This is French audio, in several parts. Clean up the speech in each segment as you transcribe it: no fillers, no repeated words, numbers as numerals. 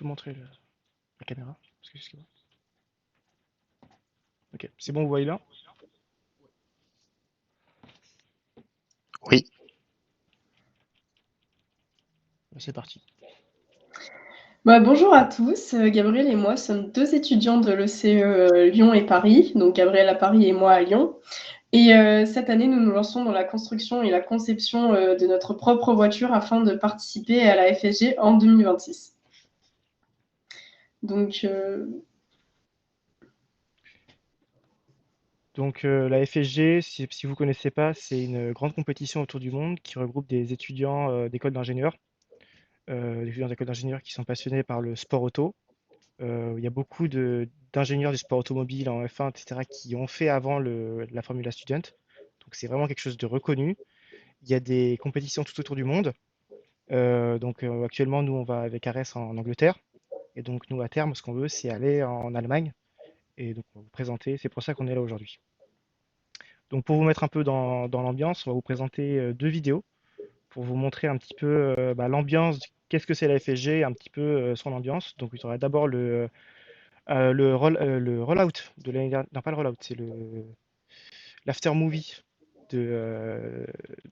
peux montrer la caméra? Excuse-moi. Ok, c'est bon, vous voyez bien? Oui. C'est parti. Bonjour à tous, Gabriel et moi sommes deux étudiants de l'ECE Lyon et Paris, donc Gabriel à Paris et moi à Lyon. Et cette année, nous nous lançons dans la construction et la conception de notre propre voiture afin de participer à la FSG en 2026. Donc, Donc la FSG, si vous ne connaissez pas, c'est une grande compétition autour du monde qui regroupe des étudiants d'écoles d'ingénieurs, des étudiants d'écoles d'ingénieurs qui sont passionnés par le sport auto. Il y a beaucoup d'ingénieurs du sport automobile en F1, etc., qui ont fait avant la Formula Student. Donc c'est vraiment quelque chose de reconnu. Il y a des compétitions tout autour du monde. Actuellement, nous, on va avec Ares en Angleterre. Et donc nous, à terme, ce qu'on veut, c'est aller en Allemagne. Et donc on va vous présenter, c'est pour ça qu'on est là aujourd'hui. Donc pour vous mettre un peu dans l'ambiance, on va vous présenter deux vidéos pour vous montrer un petit peu l'ambiance, qu'est-ce que c'est la FSG, et un petit peu son ambiance. Donc il y aura d'abord le rollout de l'année dernière, non pas le rollout, c'est l'after movie de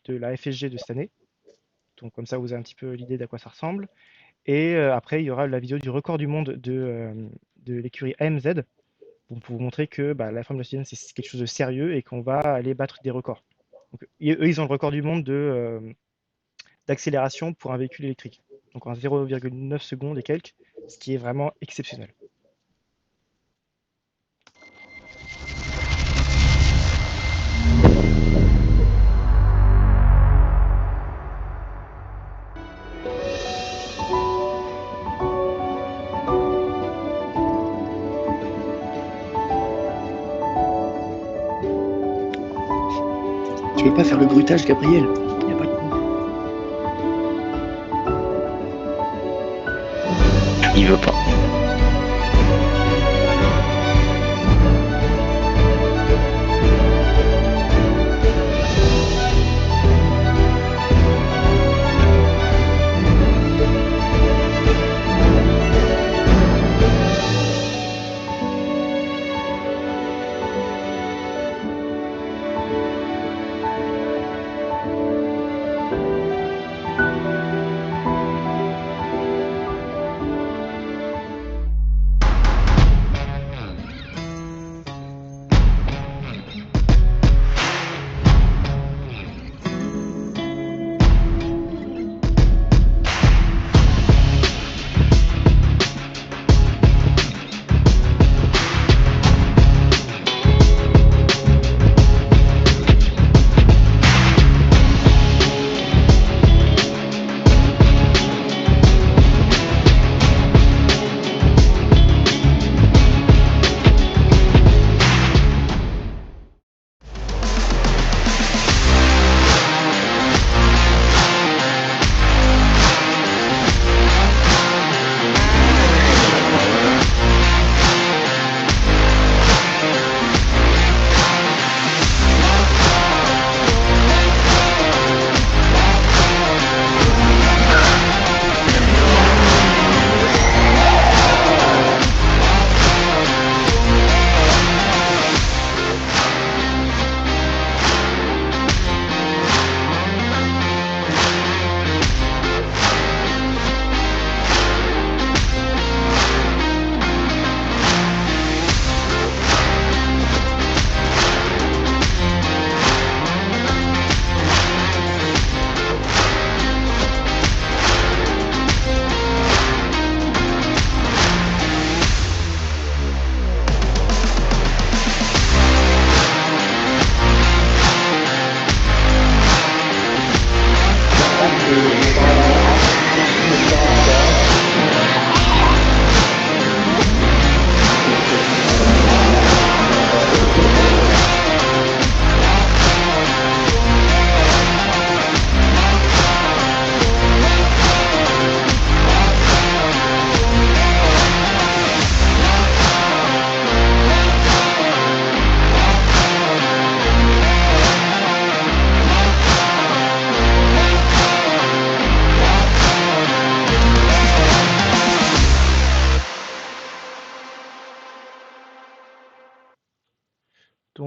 la FSG de cette année. Donc comme ça vous avez un petit peu l'idée d'à quoi ça ressemble. Et après il y aura la vidéo du record du monde de l'écurie AMZ pour vous montrer que la Formule 1 c'est quelque chose de sérieux et qu'on va aller battre des records. Donc, eux, ils ont le record du monde d'accélération pour un véhicule électrique. Donc en 0,9 secondes et quelques, ce qui est vraiment exceptionnel. Tu veux pas faire le bruitage, Gabriel? Y a pas de con. Il veut pas.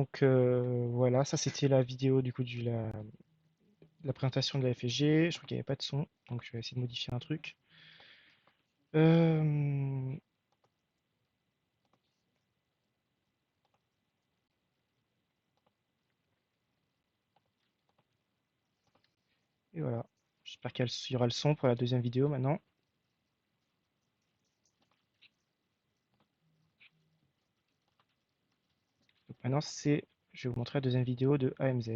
Donc voilà, ça c'était la vidéo du coup la présentation de la FSG. Je crois qu'il n'y avait pas de son, donc je vais essayer de modifier un truc. Euh, Et voilà. J'espère qu'il y aura le son pour la deuxième vidéo maintenant. Donc maintenant je vais vous montrer la deuxième vidéo de AMZ.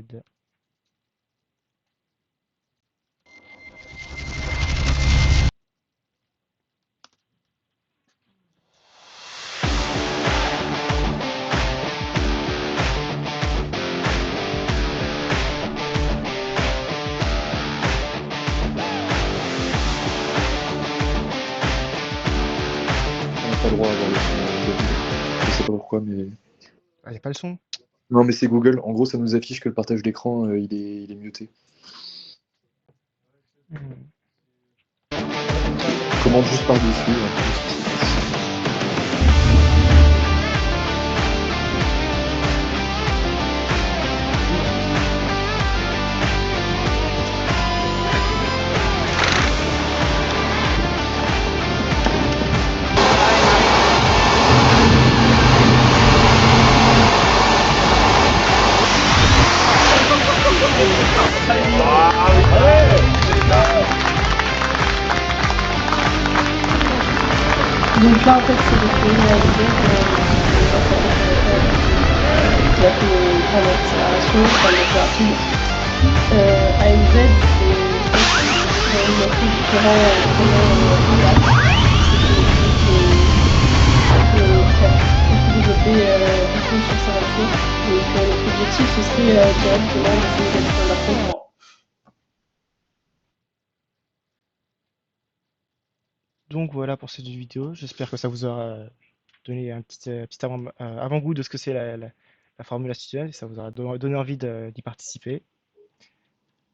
On n'a pas le droit à avoir le son de Google. Je sais pas pourquoi, mais. Ah, il n'y a pas le son? Non, mais c'est Google. En gros, ça nous affiche que le partage d'écran, il est muté. Hmm. Commande juste par-dessus. Hein. Donc là, en fait, c'est le pays AMZ qui a fait une grande accélération, enfin une rapide. AMZ, c'est une appli différent comment qui a beaucoup développé du coup sur sa voiture. Donc notre objectif, ce serait directement d'essayer d'être leur concurrent. Donc voilà pour cette vidéo. J'espère que ça vous aura donné un petit avant-goût de ce que c'est la Formula Student et ça vous aura donné envie d'y participer.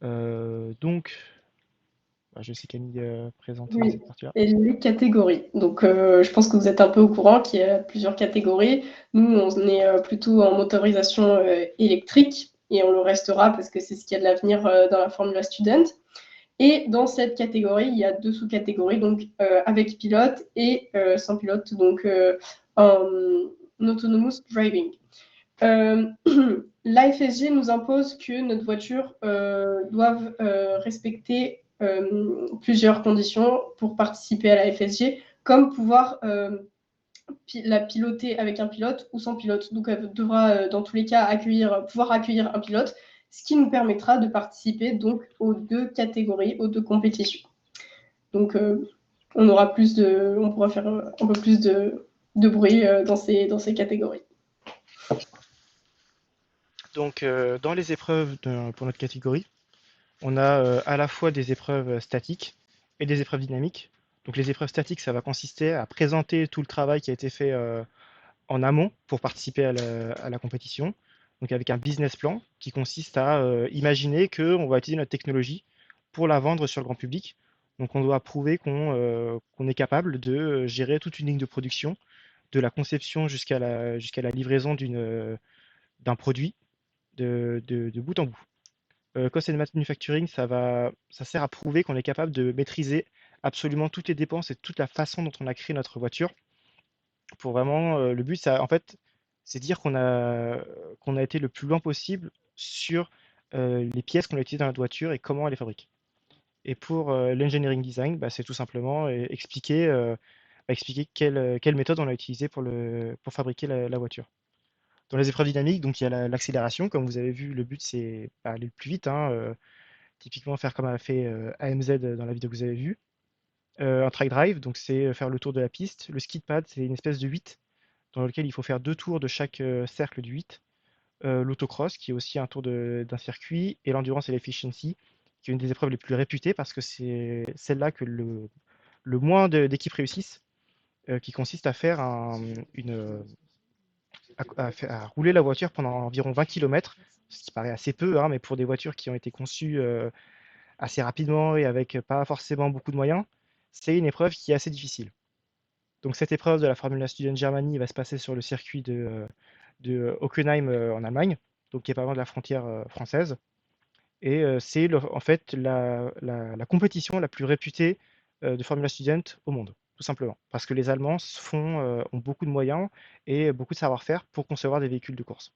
Donc, bah, je laisse Camille présenter Oui, cette partie-là. et les catégories. Donc, je pense que vous êtes un peu au courant qu'il y a plusieurs catégories. Nous, on est plutôt en motorisation électrique et on le restera parce que c'est ce qui a de l'avenir dans la Formula Student. Et dans cette catégorie, il y a deux sous-catégories, donc avec pilote et sans pilote, donc en autonomous driving. L'AFSG nous impose que notre voiture doive respecter plusieurs conditions pour participer à la FSG, comme pouvoir la piloter avec un pilote ou sans pilote. Donc, elle devra, dans tous les cas, pouvoir accueillir un pilote, ce qui nous permettra de participer donc aux deux catégories, aux deux compétitions. Donc, on pourra faire un peu plus de bruit dans ces catégories. Donc, dans les épreuves pour notre catégorie, on a à la fois des épreuves statiques et des épreuves dynamiques. Donc, les épreuves statiques, ça va consister à présenter tout le travail qui a été fait en amont pour participer à la compétition. Donc, avec un business plan qui consiste à imaginer qu'on va utiliser notre technologie pour la vendre sur le grand public. Donc, on doit prouver qu'on est capable de gérer toute une ligne de production, de la conception jusqu'à la livraison d'un produit de bout en bout. Cost and manufacturing, ça sert à prouver qu'on est capable de maîtriser absolument toutes les dépenses et toute la façon dont on a créé notre voiture. Pour vraiment, le but, ça, en fait, c'est dire qu'on a été le plus loin possible sur les pièces qu'on a utilisées dans notre voiture et comment on les fabrique. Et pour l'engineering design, bah, c'est tout simplement expliquer quelle méthode on a utilisée pour fabriquer la voiture. Dans les épreuves dynamiques, donc il y a l'accélération, comme vous avez vu, le but c'est aller le plus vite, hein, typiquement faire comme a fait AMZ dans la vidéo que vous avez vue. Un track drive, donc c'est faire le tour de la piste. Le skid pad, c'est une espèce de 8 dans lequel il faut faire deux tours de chaque cercle du 8. L'autocross, qui est aussi un tour d'un circuit. Et l'endurance et l'efficiency, qui est une des épreuves les plus réputées parce que c'est celle-là que le moins d'équipes réussissent, qui consiste à faire à rouler la voiture pendant environ 20 km, ce qui paraît assez peu, hein, mais pour des voitures qui ont été conçues assez rapidement et avec pas forcément beaucoup de moyens, c'est une épreuve qui est assez difficile. Donc cette épreuve de la Formula Student Germany va se passer sur le circuit de Hockenheim en Allemagne, donc qui est pas loin de la frontière française. Et c'est en fait la compétition la plus réputée de Formula Student au monde, tout simplement. Parce que les Allemands ont beaucoup de moyens et beaucoup de savoir-faire pour concevoir des véhicules de course.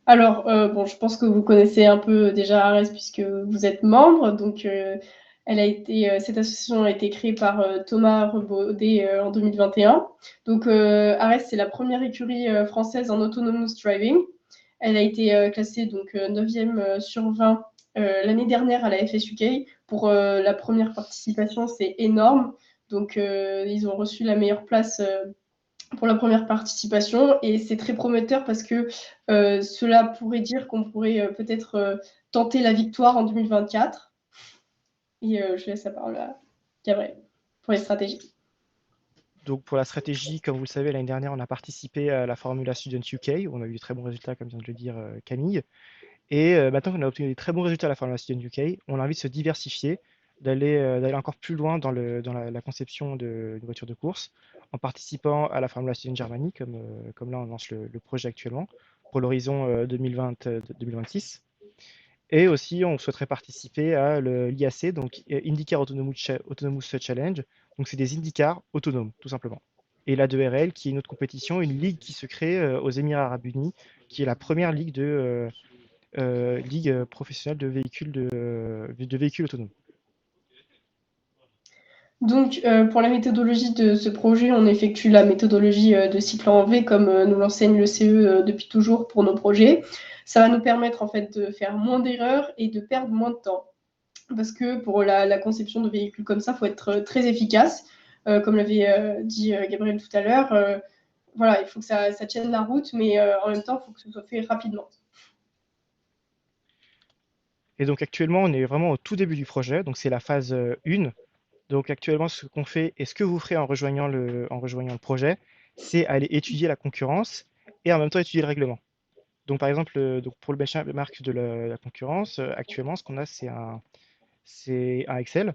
Alors, bon, je pense que vous connaissez un peu déjà Ares puisque vous êtes membre. Donc, cette association a été créée par Thomas Rebaudet en 2021. Donc, Ares, c'est la première écurie française en autonomous driving. Elle a été classée donc 9e sur 20 l'année dernière à la FSUK. Pour la première participation, c'est énorme. Donc, ils ont reçu la meilleure place pour la première participation et c'est très prometteur parce que cela pourrait dire qu'on pourrait peut-être tenter la victoire en 2024. Et je laisse la parole à Gabriel pour les stratégies. Donc pour la stratégie, comme vous le savez, l'année dernière, on a participé à la Formula Student UK, où on a eu de très bons résultats, comme vient de le dire Camille. Et maintenant qu'on a obtenu des très bons résultats à la Formula Student UK, on a envie de se diversifier, d'aller encore plus loin dans la conception d'une voiture de course, en participant à la Formula Student Germany, comme là on lance le projet actuellement, pour l'horizon 2026. Et aussi, on souhaiterait participer à l'IAC, donc IndyCar Autonomous Challenge. Donc, c'est des IndyCars autonomes, tout simplement. Et la 2RL, qui est une autre compétition, une ligue qui se crée aux Émirats Arabes Unis, qui est la première ligue professionnelle de véhicules autonomes. Donc, pour la méthodologie de ce projet, on effectue la méthodologie de cycle en V comme nous l'enseigne le CE depuis toujours pour nos projets. Ça va nous permettre en fait de faire moins d'erreurs et de perdre moins de temps. Parce que pour la conception de véhicules comme ça, il faut être très efficace. Comme l'avait dit Gabriel tout à l'heure, voilà, il faut que ça tienne la route, mais en même temps, il faut que ce soit fait rapidement. Et donc, actuellement, on est vraiment au tout début du projet. Donc, c'est la phase 1. Donc, actuellement, ce qu'on fait et ce que vous ferez en rejoignant le projet, c'est aller étudier la concurrence et en même temps étudier le règlement. Donc, par exemple, donc pour le benchmark de la concurrence, actuellement, ce qu'on a, c'est un Excel.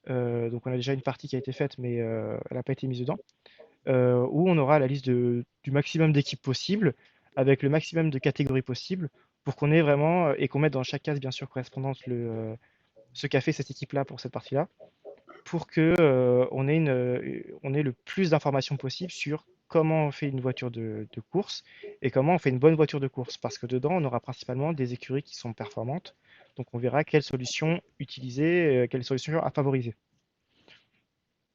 Donc, on a déjà une partie qui a été faite, mais elle n'a pas été mise dedans. Où on aura la liste du maximum d'équipes possibles, avec le maximum de catégories possibles, pour qu'on ait vraiment, et qu'on mette dans chaque case, bien sûr, correspondante ce qu'a fait cette équipe-là pour cette partie-là, pour que on ait le plus d'informations possible sur comment on fait une voiture de course et comment on fait une bonne voiture de course. Parce que dedans, on aura principalement des écuries qui sont performantes. Donc on verra quelles solutions utiliser, quelles solutions à favoriser.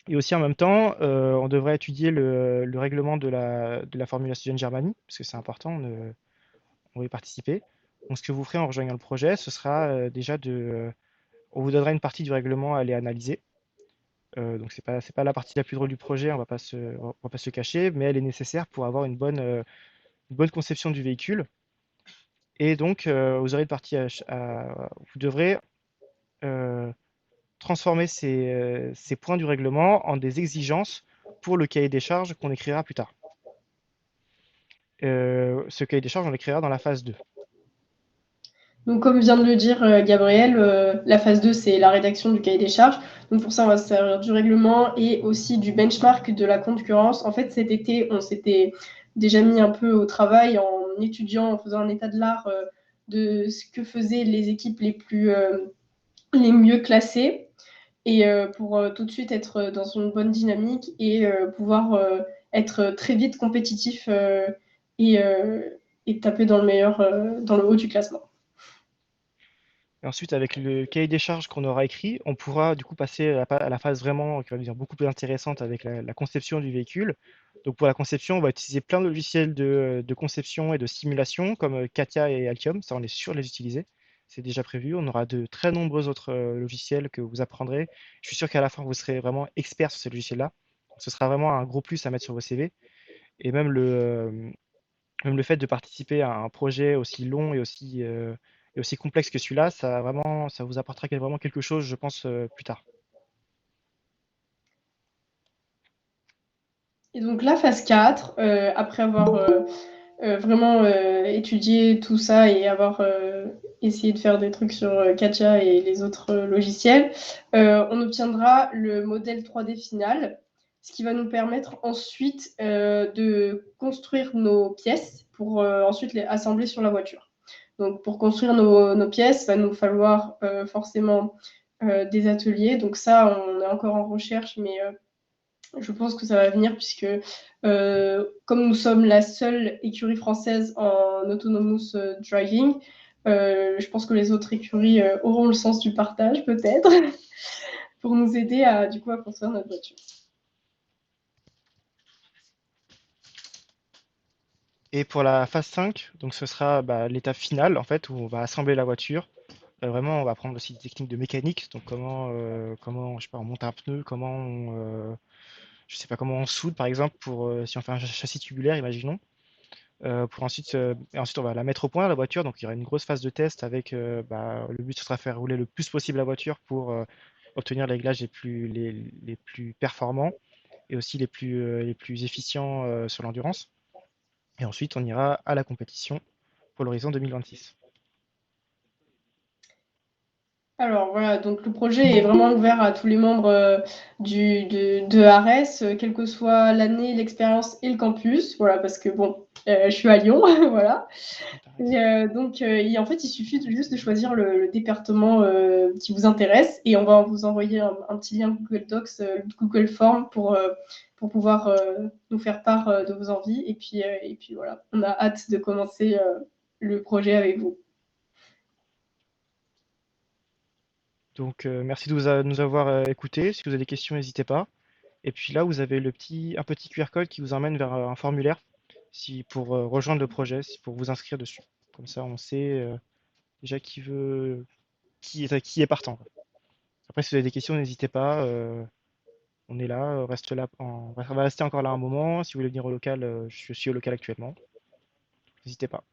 Et aussi en même temps, on devrait étudier le règlement de la Formula Student Germany, parce que c'est important, on va y participer. Donc ce que vous ferez en rejoignant le projet, ce sera déjà on vous donnera une partie du règlement à aller analyser. Donc c'est pas la partie la plus drôle du projet, on va pas se cacher, mais elle est nécessaire pour avoir une bonne conception du véhicule. Et donc vous aurez une partie vous devrez euh, transformer ces points du règlement en des exigences pour le cahier des charges qu'on écrira plus tard. Ce cahier des charges, on l'écrira dans la phase 2. Donc, comme vient de le dire Gabriel, la phase 2, c'est la rédaction du cahier des charges. Donc, pour ça, on va se servir du règlement et aussi du benchmark de la concurrence. En fait, cet été, on s'était déjà mis un peu au travail en étudiant, en faisant un état de l'art de ce que faisaient les équipes les mieux classées. Et pour tout de suite être dans une bonne dynamique et pouvoir être très vite compétitif et, et taper dans le haut du classement. Et ensuite, avec le cahier des charges qu'on aura écrit, on pourra du coup passer à la phase vraiment qui va devenir beaucoup plus intéressante avec la conception du véhicule. Donc pour la conception, on va utiliser plein de logiciels de conception et de simulation comme Katia et Altium. Ça, on est sûr de les utiliser. C'est déjà prévu. On aura de très nombreux autres logiciels que vous apprendrez. Je suis sûr qu'à la fin, vous serez vraiment expert sur ces logiciels-là. Ce sera vraiment un gros plus à mettre sur vos CV. Et même le fait de participer à un projet aussi long et aussi complexe que celui-là, ça vous apportera vraiment quelque chose, je pense, plus tard. Et donc la phase 4, après avoir vraiment étudié tout ça et avoir essayé de faire des trucs sur Katia et les autres logiciels, on obtiendra le modèle 3D final. ce qui va nous permettre ensuite de construire nos pièces pour ensuite les assembler sur la voiture. Donc pour construire nos pièces, il va nous falloir forcément des ateliers. Donc ça, on est encore en recherche, mais je pense que ça va venir puisque comme nous sommes la seule écurie française en autonomous driving, je pense que les autres écuries auront le sens du partage peut-être pour nous aider à construire notre voiture. Et pour la phase 5, donc ce sera l'étape finale en fait où on va assembler la voiture. Vraiment, on va apprendre aussi des techniques de mécanique, donc comment je sais pas, on monte un pneu, je sais pas, comment on soude par exemple pour si on fait un châssis tubulaire, imaginons. Pour ensuite, et ensuite on va la mettre au point la voiture, donc il y aura une grosse phase de test avec le but ce sera de faire rouler le plus possible la voiture pour obtenir les réglages les plus performants et aussi les plus efficients sur l'endurance. Et ensuite on ira à la compétition pour l'horizon 2026. Alors voilà, donc le projet est vraiment ouvert à tous les membres de ARES, quelle que soit l'année, l'expérience et le campus. Voilà, parce que bon, je suis à Lyon, voilà. Et donc, en fait, il suffit juste de choisir le département qui vous intéresse et on va vous envoyer un petit lien Google Docs, Google Form pour pouvoir nous faire part de vos envies. Et puis voilà, on a hâte de commencer le projet avec vous. Donc merci de nous avoir écoutés. Si vous avez des questions, n'hésitez pas. Et puis là, vous avez un petit QR code qui vous emmène vers un formulaire pour rejoindre le projet, pour vous inscrire dessus. Comme ça, on sait déjà qui est partant, quoi. Après, si vous avez des questions, n'hésitez pas. On est là, reste là, on va rester encore là un moment. Si vous voulez venir au local, je suis au local actuellement. N'hésitez pas.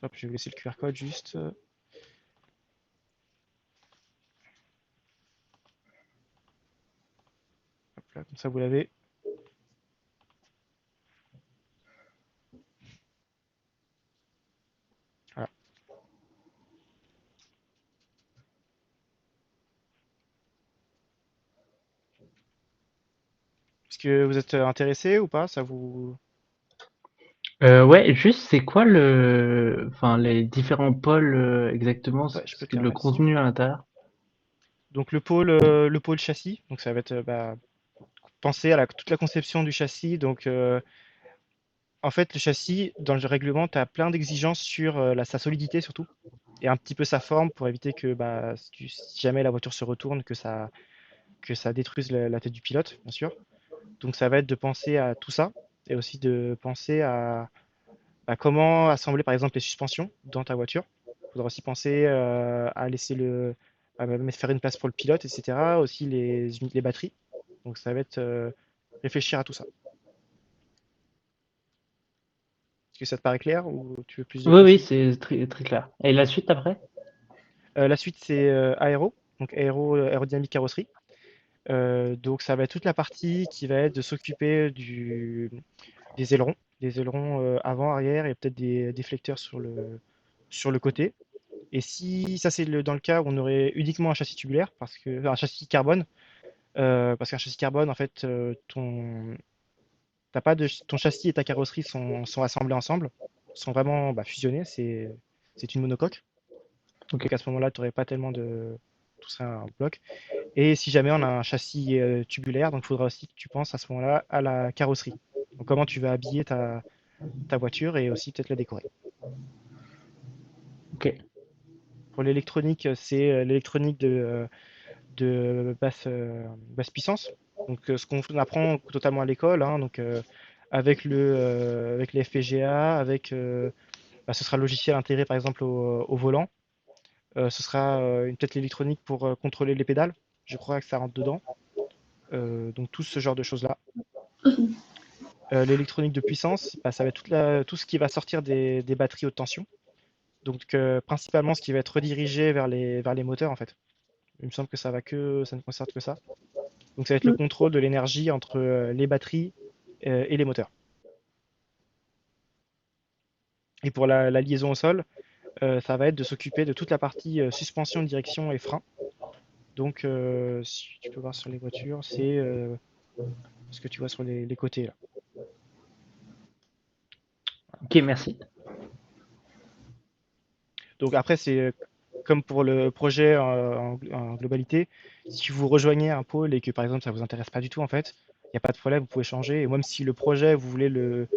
Hop, je vais vous laisser le QR code juste. Hop là, comme ça vous l'avez. Voilà. Est-ce que vous êtes intéressé ou pas? Ça vous. Ouais, juste, c'est quoi enfin, les différents pôles exactement, Ouais, je peux te les le remettre ici. contenu à l'intérieur? Donc le pôle châssis, donc ça va être penser à toute la conception du châssis. Donc en fait, le châssis, dans le règlement, tu as plein d'exigences sur sa solidité surtout, et un petit peu sa forme pour éviter que si jamais la voiture se retourne, que ça détruise la tête du pilote, bien sûr. Donc ça va être de penser à tout ça, et aussi de penser à comment assembler par exemple les suspensions dans ta voiture. Il faudra aussi penser à faire une place pour le pilote, etc. Aussi les batteries. Donc ça va être réfléchir à tout ça. Est-ce que ça te paraît clair ou tu veux plus de Oui, oui, précision? c'est très, très clair. Et la suite après? La suite, c'est donc aérodynamique carrosserie. Donc ça va être toute la partie qui va être de s'occuper des ailerons avant, arrière et peut-être des déflecteurs sur le côté. Et si ça c'est dans le cas où on aurait uniquement un châssis tubulaire, un châssis carbone, parce qu'un châssis carbone, en fait, t'as pas de, ton châssis et ta carrosserie sont assemblés ensemble, sont vraiment fusionnés, c'est une monocoque. Ok. Donc à ce moment-là, tu n'aurais pas tellement de. Tout serait un bloc. Et si jamais on a un châssis tubulaire, donc il faudra aussi que tu penses à ce moment-là à la carrosserie. Donc comment tu vas habiller ta voiture et aussi peut-être la décorer. Ok. Pour l'électronique, c'est l'électronique de basse puissance. Donc ce qu'on apprend totalement à l'école, hein, donc avec les FPGA, ce sera le logiciel intégré par exemple au volant. Ce sera peut-être l'électronique pour contrôler les pédales. Je crois que ça rentre dedans. Donc tout ce genre de choses-là. L'électronique de puissance, ça va être tout ce qui va sortir des batteries haute tension. Donc principalement ce qui va être redirigé vers les moteurs en fait. Il me semble que ça ne concerne que ça. Donc ça va être le contrôle de l'énergie entre les batteries et les moteurs. Et pour la liaison au sol, ça va être de s'occuper de toute la partie suspension, direction et frein. Donc, si tu peux voir sur les voitures, c'est ce que tu vois sur les côtés là. Ok, merci. Donc après, c'est comme pour le projet en globalité, si vous rejoignez un pôle et que par exemple ça vous intéresse pas du tout en fait, il n'y a pas de problème, vous pouvez changer. Et même si le projet, vous voulez le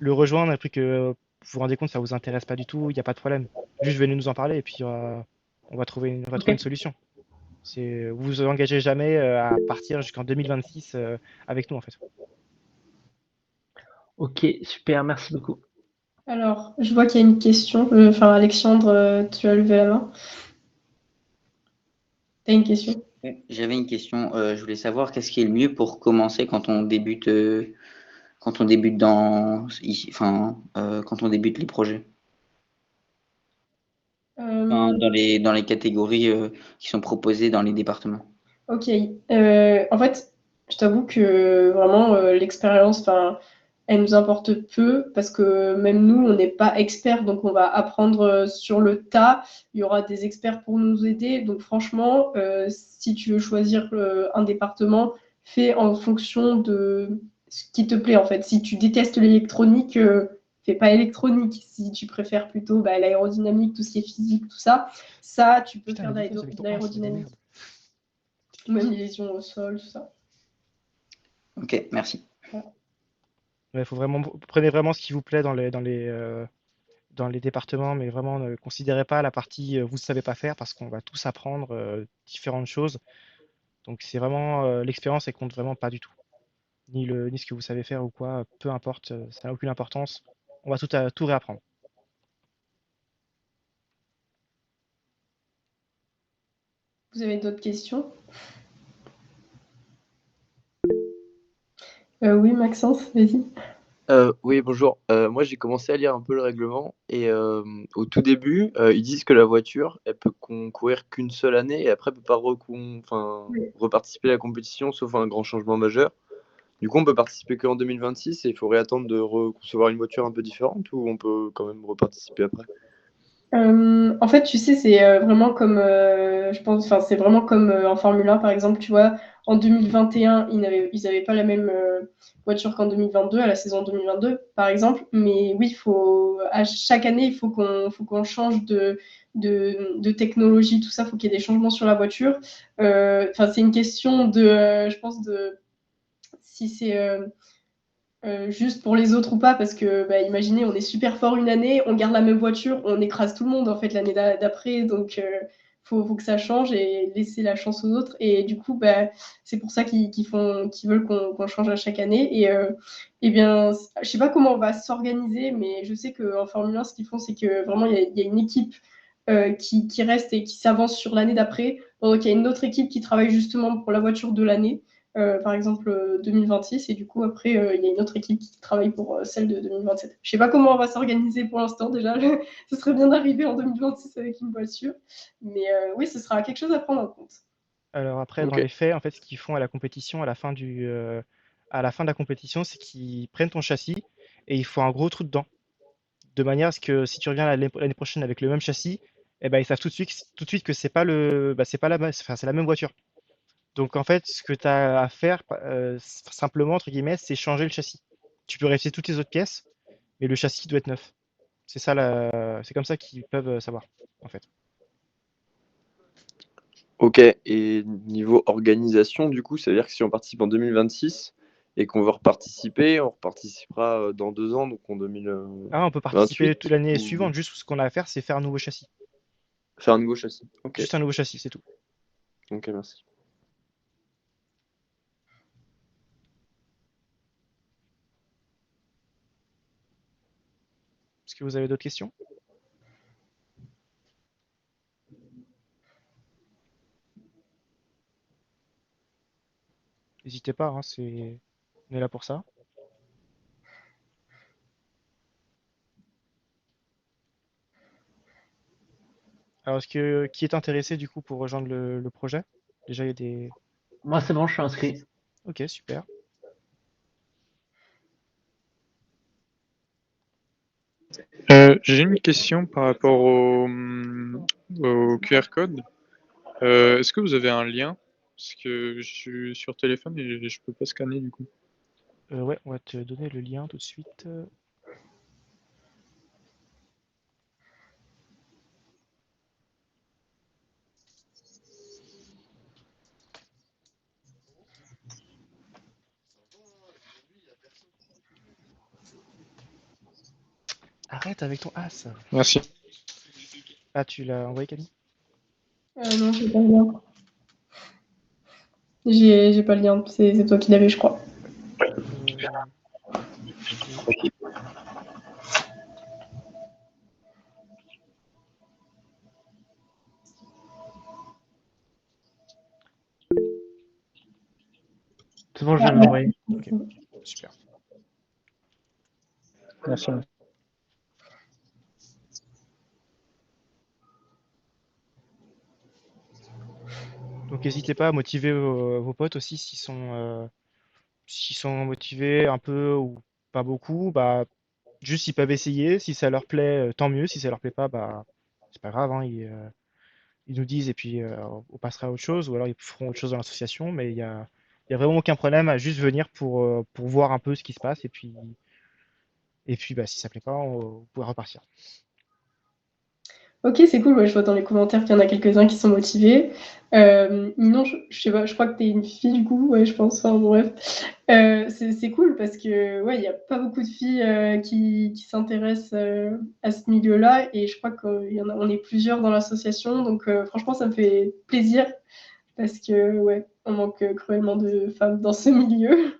rejoindre et puis que vous vous rendez compte que ça vous intéresse pas du tout, il n'y a pas de problème. Juste venez nous en parler et puis on va trouver une Ok. solution. Vous vous engagez jamais à partir jusqu'en 2026 avec nous en fait. Ok, super, merci beaucoup. Alors, je vois qu'il y a une question. Enfin, Alexandre, tu as levé la main. Tu as une question? Ouais, j'avais une question. Je voulais savoir qu'est-ce qui est le mieux pour commencer quand on débute quand on débute les projets. Enfin, dans les catégories qui sont proposées dans les départements. Ok. En fait, je t'avoue que vraiment l'expérience, enfin, elle nous importe peu parce que même nous, on n'est pas experts, donc on va apprendre sur le tas. Il y aura des experts pour nous aider. Donc franchement, si tu veux choisir un département, fais en fonction de ce qui te plaît en fait. Si tu détestes l'électronique, fais pas électronique. Si tu préfères plutôt l'aérodynamique, tout ce qui est physique, tout ça, tu peux Putain, faire mais dis-toi, j'avais de ton c'est de la l'aérodynamique. merde. Ou même les lésions au sol, tout ça. Ok, merci. Ouais, faut vraiment, prenez vraiment ce qui vous plaît dans les départements, mais vraiment ne considérez pas la partie vous ne savez pas faire parce qu'on va tous apprendre différentes choses. Donc c'est vraiment l'expérience, elle compte vraiment pas du tout. Ni ce que vous savez faire ou quoi, peu importe, ça n'a aucune importance. On va tout réapprendre. Vous avez d'autres questions? Oui, Maxence, vas-y. Oui, bonjour. Moi, j'ai commencé à lire un peu le règlement et au tout début, ils disent que la voiture, elle peut concourir qu'une seule année et après, elle peut pas Oui. reparticiper à la compétition sauf un grand changement majeur. Du coup, on peut participer qu'en 2026 et il faudrait attendre de concevoir une voiture un peu différente ou on peut quand même reparticiper après? En fait, tu sais, c'est vraiment comme, je pense, enfin, c'est vraiment comme en Formule 1, par exemple, tu vois, en 2021, ils n'avaient pas la même voiture qu'en 2022, à la saison 2022, par exemple. Mais oui, à chaque année, faut qu'on change de technologie, tout ça, faut qu'il y ait des changements sur la voiture. Enfin, c'est une question je pense, si c'est juste pour les autres ou pas, parce que imaginez, on est super fort une année, on garde la même voiture, on écrase tout le monde en fait l'année d'après, donc faut que ça change et laisser la chance aux autres. Et du coup, c'est pour ça qu'ils veulent qu'on change à chaque année. Et bien, je sais pas comment on va s'organiser, mais je sais qu'en Formule 1, ce qu'ils font, c'est que vraiment il y a une équipe qui reste et qui s'avance sur l'année d'après, pendant qu'il y a une autre équipe qui travaille justement pour la voiture de l'année. Par exemple 2026, et du coup après il y a une autre équipe qui travaille pour celle de 2027. Je sais pas comment on va s'organiser pour l'instant déjà, ce serait bien d'arriver en 2026 avec une voiture, mais oui, ce sera quelque chose à prendre en compte. Alors après, dans Ok. les faits, en fait, ce qu'ils font à la compétition, à la fin de la compétition, c'est qu'ils prennent ton châssis et ils font un gros trou dedans, de manière à ce que si tu reviens l'année prochaine avec le même châssis, eh ben, ils savent tout de suite que c'est pas c'est pas enfin, c'est la même voiture. Donc en fait, ce que tu as à faire, simplement, entre guillemets, c'est changer le châssis. Tu peux rester toutes les autres pièces, mais le châssis doit être neuf. C'est comme ça qu'ils peuvent savoir, en fait. Ok. Et niveau organisation, du coup, ça veut dire que si on participe en 2026 et qu'on veut reparticiper, on reparticipera dans 2 ans, donc en Ah, on peut participer 2028 toute l'année ou suivante, juste ce qu'on a à faire, c'est faire un nouveau châssis. faire un nouveau châssis. Ok. Juste un nouveau châssis, c'est tout. Ok, merci. Est-ce que vous avez d'autres questions? N'hésitez pas, hein, on est là pour ça. Alors, qui est intéressé du coup pour rejoindre le projet? Déjà, il y a des. Moi, c'est bon, je suis inscrit. Ok, super. J'ai une question par rapport au QR code. Est-ce que vous avez un lien? Parce que je suis sur téléphone et je peux pas scanner du coup. Ouais, on va te donner le lien tout de suite. Arrête avec ton as. Merci. Ah, tu l'as envoyé, Camille? Non, j'ai pas le lien. J'ai pas le lien, c'est toi qui l'avais, je crois. Ok. C'est bon, je viens de l'envoyer. Ok, super. Merci. Donc n'hésitez pas à motiver vos potes aussi s'ils sont motivés un peu ou pas beaucoup, bah juste ils peuvent essayer. Si ça leur plaît, tant mieux. Si ça leur plaît pas, bah c'est pas grave, hein, ils nous disent et puis on passera à autre chose ou alors ils feront autre chose dans l'association. Mais il y a vraiment aucun problème à juste venir pour voir un peu ce qui se passe et puis bah si ça plaît pas, on pourra repartir. Ok, c'est cool, ouais, je vois dans les commentaires qu'il y en a quelques-uns qui sont motivés. Non, je sais pas, je crois que t'es une fille du coup, ouais, je pense, enfin bref. C'est cool parce que ouais, il n'y a pas beaucoup de filles qui s'intéressent à ce milieu-là et je crois on est plusieurs dans l'association, donc franchement ça me fait plaisir parce que ouais, on manque cruellement de femmes dans ce milieu.